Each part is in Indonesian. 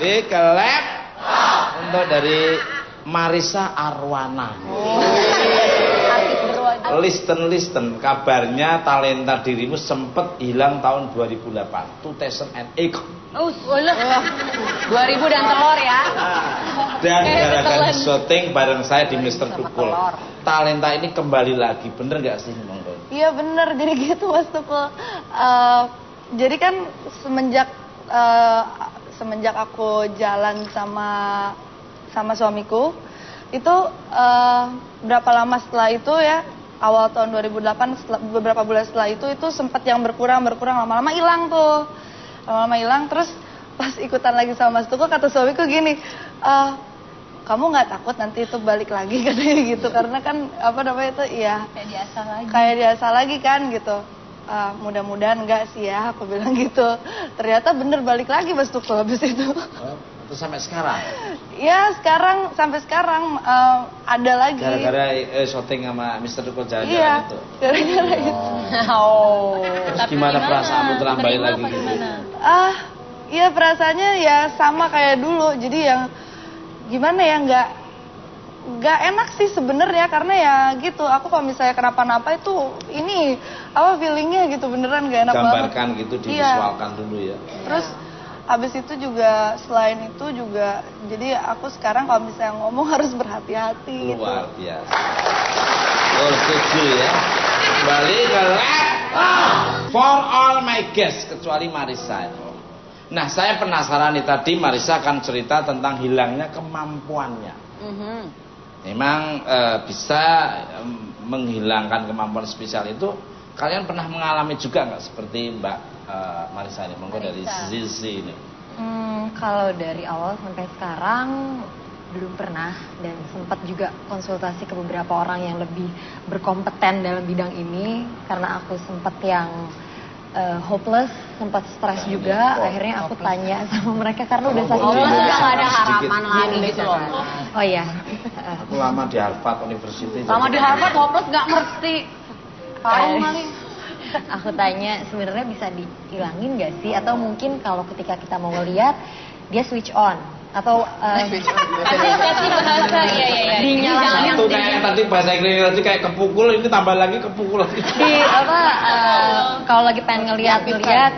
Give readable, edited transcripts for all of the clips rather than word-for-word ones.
dari Kelep untuk dari Marisa Arwana. Listen, kabarnya talenta dirimu sempet hilang tahun 2008, 2008. 2000 dan telur ya. Dan gara-gara syuting bareng saya di Mr. Tukul, talenta ini kembali lagi, bener nggak sih, Monggo? Iya bener, jadi gitu Mas Tukul. Jadi kan semenjak aku jalan sama suamiku, itu berapa lama setelah itu ya, awal tahun 2008, beberapa bulan setelah itu sempat yang berkurang, lama-lama hilang tuh. Lama-lama hilang, terus pas ikutan lagi sama Mas Tukul, kata suamiku gini, kamu nggak takut nanti itu balik lagi, katanya gitu, karena kan apa namanya itu ya kayak biasa lagi kan gitu. Mudah-mudahan enggak sih ya, aku bilang gitu. Ternyata bener balik lagi Mas Tukul habis itu. Itu sampai sekarang? Ya sampai sekarang ada lagi. Gara-gara syuting sama Mr. Tukul jalan-jalan iya, itu? gara-gara itu. Terus gimana perasaanmu terlambai lagi gitu? Iya perasaannya ya sama kayak dulu. Jadi yang gimana ya, nggak enak sih sebenarnya, karena ya gitu, aku kalau misalnya kenapa-napa itu ini apa feelingnya gitu, beneran nggak enak banget. Gambarkan gitu, divisualkan dulu ya. Terus habis itu juga, selain itu juga, jadi aku sekarang kalau misalnya ngomong harus berhati-hati. Luar biasa. Setuju ya. Kembali ke for all my guests kecuali Marisa. Nah, saya penasaran nih, tadi Marisa akan cerita tentang hilangnya kemampuannya. Memang bisa menghilangkan kemampuan spesial itu. Kalian pernah mengalami juga nggak seperti Mbak Marisa ini? Monggo dari Zizi ini. Kalau dari awal sampai sekarang belum pernah, dan sempat juga konsultasi ke beberapa orang yang lebih berkompeten dalam bidang ini, karena aku sempat yang hopeless, sempat stres juga. Akhirnya aku tanya sama mereka karena udah sakit. Udah gak ada harapan lagi gitu loh. Oh iya. Aku lama di Harvard University. Lama di Harvard hopeless gak ngerti. Tahu kali. Aku tanya sebenarnya bisa dihilangin gak sih? Atau mungkin kalau ketika kita mau ngeliat dia switch on atau bahasa dinyalakan. Satu kayak tadi bahasa Inggris tadi kayak kepukul, ini tambah lagi kepukul lagi. Di kalau lagi pengen ngeliat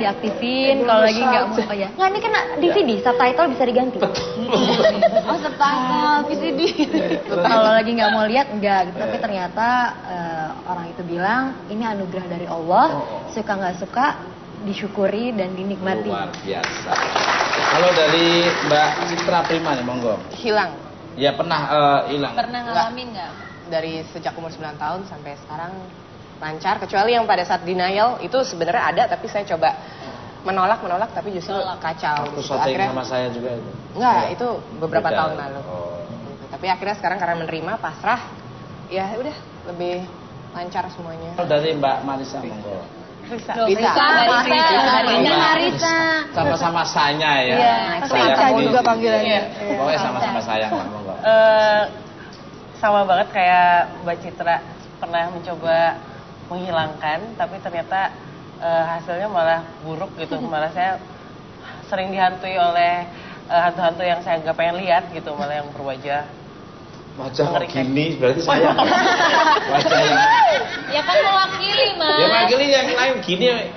diaktifin, kalau lagi nggak mau, oh ya nggak, ini kan DVD subtitle bisa diganti. Oh subtitle VCD. Kalau lagi nggak mau lihat enggak gitu, tapi ternyata orang itu bilang ini anugerah dari Allah, suka nggak suka disyukuri dan dinikmati. Luar biasa. Kalau dari Mbak Citra Prima nih, monggo. Hilang. Ya pernah hilang. Pernah ngalamin nggak? Dari sejak umur 9 tahun sampai sekarang lancar, kecuali yang pada saat denial itu sebenarnya ada, tapi saya coba menolak tapi justru kacau. Waktu syuting sama saya juga itu? Enggak, itu beberapa Beda. tahun lalu. Gitu. Tapi akhirnya sekarang karena menerima, pasrah, ya udah lebih lancar semuanya. Kalau dari Mbak Marisa, monggo. Bisa. Marisa. Sama-sama saya ya. Iya, Sayang Marisa juga panggilannya. Iya. Pokoknya sama-sama sayang lah, monggo. Sama banget kayak Mbak Citra, pernah mencoba menghilangkan, tapi ternyata hasilnya malah buruk gitu. Malah saya sering dihantui oleh hantu-hantu yang saya nggak pengen lihat gitu, malah yang berwajah Wajah gini berarti saya. Wajah yang Ya kan mewakili Mas. ya wakili yang lain gini.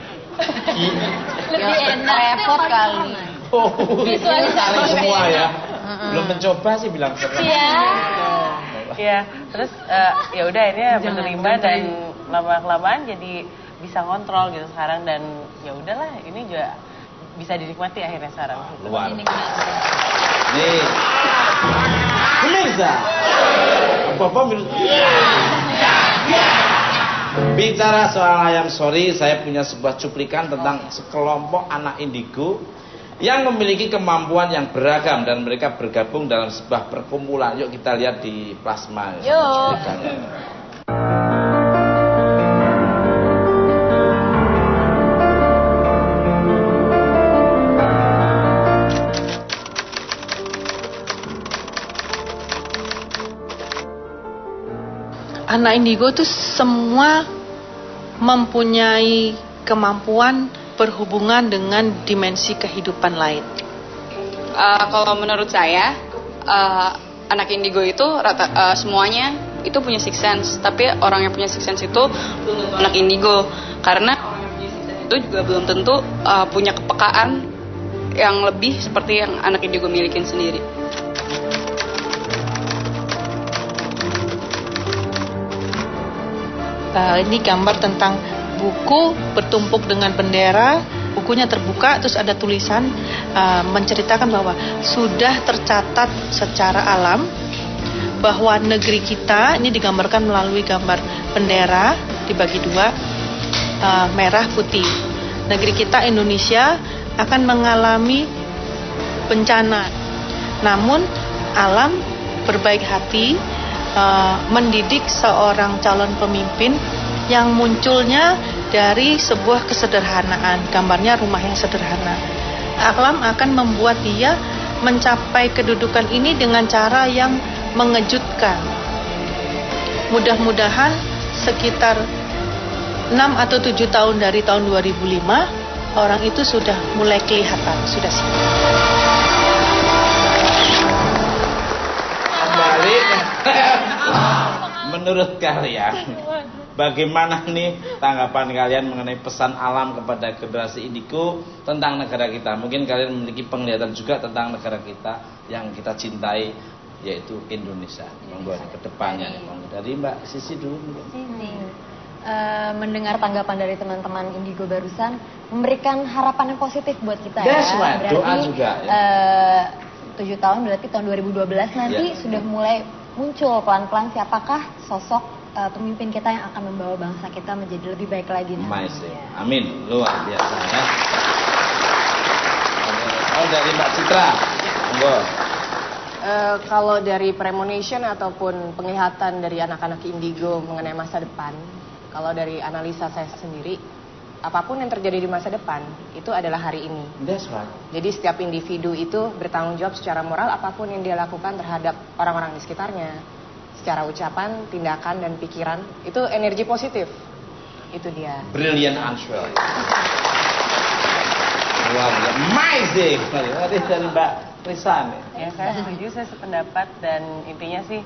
Lebih enak. Repot kali. Oh, Visualisasi. saling semua ya. Belum mencoba sih bilang pernah. Iya. ya. Terus ya udah akhirnya menerima dan lama-kelamaan jadi bisa ngontrol gitu sekarang, dan ya udahlah, ini juga bisa dinikmati akhirnya sekarang. Luar. Nih. Pemirsa. Bapak bicara soal ayam sorry, saya punya sebuah cuplikan tentang sekelompok anak indigo yang memiliki kemampuan yang beragam dan mereka bergabung dalam sebuah perkumpulan. Yuk kita lihat di plasma cuplikannya. Anak indigo tuh semua mempunyai kemampuan berhubungan dengan dimensi kehidupan lain. Kalau menurut saya, anak indigo itu semuanya itu punya sixth sense, tapi orang yang punya sixth sense itu belum tentu anak indigo, karena orang yang punya sixth sense itu juga belum tentu punya kepekaan yang lebih seperti yang anak indigo milikin sendiri. Ini gambar tentang buku bertumpuk dengan bendera, bukunya terbuka, terus ada tulisan menceritakan bahwa sudah tercatat secara alam bahwa negeri kita, ini digambarkan melalui gambar bendera dibagi dua, merah putih. Negeri kita Indonesia akan mengalami bencana, namun alam berbaik hati mendidik seorang calon pemimpin yang munculnya dari sebuah kesederhanaan. Gambarnya rumah yang sederhana. Alam akan membuat dia mencapai kedudukan ini dengan cara yang mengejutkan. Mudah-mudahan sekitar 6 atau 7 tahun dari tahun 2005, orang itu sudah mulai kelihatan, sudah siap. Kembali. Menurut kalian, bagaimana nih tanggapan kalian mengenai pesan alam kepada generasi indigo tentang negara kita? Mungkin kalian memiliki penglihatan juga tentang negara kita yang kita cintai, yaitu Indonesia. Monggo ke depannya nih, monggo dari Mbak Sisi dulu mungkin. Mendengar tanggapan dari teman-teman indigo barusan memberikan harapan yang positif buat kita. That's ya. right. Berarti Doa juga, ya. 7 tahun berarti tahun 2012 nanti sudah mulai muncul pelan-pelan siapakah sosok pemimpin kita yang akan membawa bangsa kita menjadi lebih baik lagi. Amin, luar biasa ya. Oh, dari Mbak Citra, monggo. Kalau dari premonition ataupun penglihatan dari anak-anak indigo mengenai masa depan, kalau dari analisa saya sendiri, apapun yang terjadi di masa depan itu adalah hari ini. That's right. Jadi setiap individu itu bertanggung jawab secara moral apapun yang dia lakukan terhadap orang-orang di sekitarnya, secara ucapan, tindakan, dan pikiran. Itu energi positif. Itu dia. Brilliant answer. Luar biasa. Amazing. Dari Mbak Risa nih. Ya, saya setuju, saya sependapat, dan intinya sih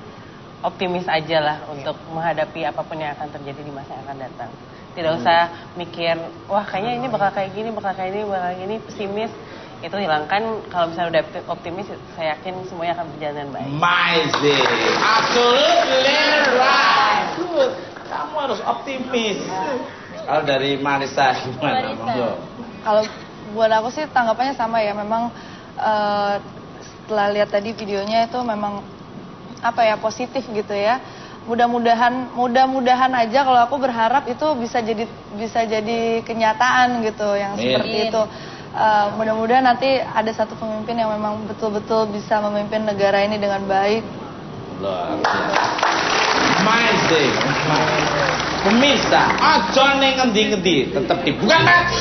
optimis aja lah untuk menghadapi apapun yang akan terjadi di masa yang akan datang. Tidak usah mikir, wah kayaknya ini bakal kayak gini, bakal kayak ini, pesimis. Itu hilangkan. Kalau misalnya udah optimis, saya yakin semuanya akan berjalan dengan baik. Amazing. Absolutely right. Good. Kamu harus optimis. Kalau dari Marisa gimana? Monggo. Kalau buat aku sih tanggapannya sama ya. Memang setelah lihat tadi videonya itu memang positif gitu ya. Mudah-mudahan aja, kalau aku berharap itu bisa jadi kenyataan gitu yang seperti itu. Mudah-mudahan nanti ada satu pemimpin yang memang betul-betul bisa memimpin negara ini dengan baik. Luar biasa. Amazing. Pemirsa, aja ning ngendi-ngendi, tetep dibuka, Mas.